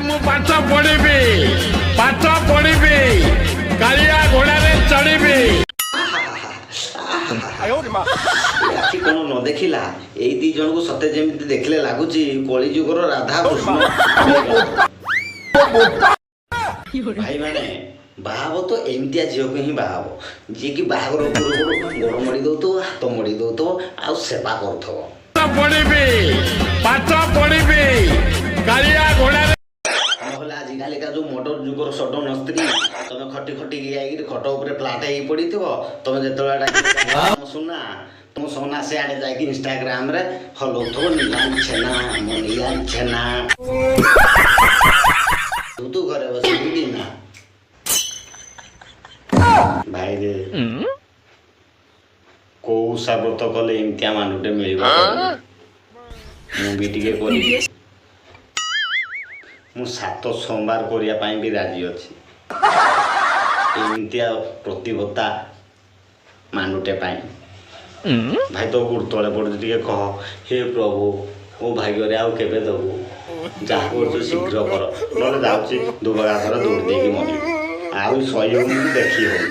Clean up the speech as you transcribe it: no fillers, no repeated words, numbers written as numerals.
ମୁଁ ପାଠ ପଢିବି କାଳିଆ ଘୋଡାରେ ଚଢିବି। ଆଖି କଣ ନ ଦେଖିଲା ଏଇ ଦି ଜଣକୁ ସତେ ଯେମିତି ଦେଖିଲେ ଲାଗୁଛି କଳିଯୁଗର ରାଧା କୃଷ୍ଣ। ଭାଇ ମାନେ ବାହାବ ତ ଏମିତିଆ ଝିଅକୁ ହିଁ ବାହାବ ଯିଏକି ବାହାଘର ପୂର୍ବରୁ ଗୋଡ଼ ମଡ଼ି ଦଉଥିବ, ହାତ ମଡ଼ି ଦଉଥିବ, ଆଉ ସେବା କରୁଥିବ। ପାଠ ପଢିବି କାଳିଆ ଘୋଡାରେ। ନହେଲେ ଆଜିକାଲିକା ଯୋଉ ମଡର୍ନ ଯୁଗର ସଡନ ସ୍ତ୍ରୀ, ତମେ ଖଟି ଖଟିକି ଯାଇକିରି ଖଟ ଉପରେ ଫ୍ଲାଟ ହେଇକି ପଡିଥିବ, ତମେ ଯେତେବେଳେ ସୁନା ତମ ସୋନା ସିଆଡେ ଯାଇକି ଇନଷ୍ଟାଗ୍ରାମରେ ହଲଉଥିବ ନିଲାମ ଛେନା ତୁ ଘରେ ବସିକି ନା ଭାଇରେ କୋଉ ସାବ୍ରତ କଲେ ଏମିତିଆ ମାନୁଟେ ମିଳିବ? ମୁଁ ବି ଟିକେ କରିବି। ମୁଁ 7 ସୋମବାର କରିବା ପାଇଁ ବି ରାଜି ଅଛି। ଏମିତିଆ ପ୍ରତିଭତା ମାନୁଟେ ପାଇଁ ଭାଇ ତୋ ଗୋଡ଼ ତଳେ ପଡୁଛି, ଟିକେ କହ ହେ ପ୍ରଭୁ ମୋ ଭାଗ୍ୟରେ ଆଉ କେବେ ଦବୁ, ଯାହା କରୁଛୁ ଶୀଘ୍ର କର, ନହେଲେ ଯାଉଛି ଦୁବଗାଧର ଦୌଡ଼ି ଦେଇକି ମରିବି, ଆଉ ସହି ହଉନି, ଦେଖି ହଉନି।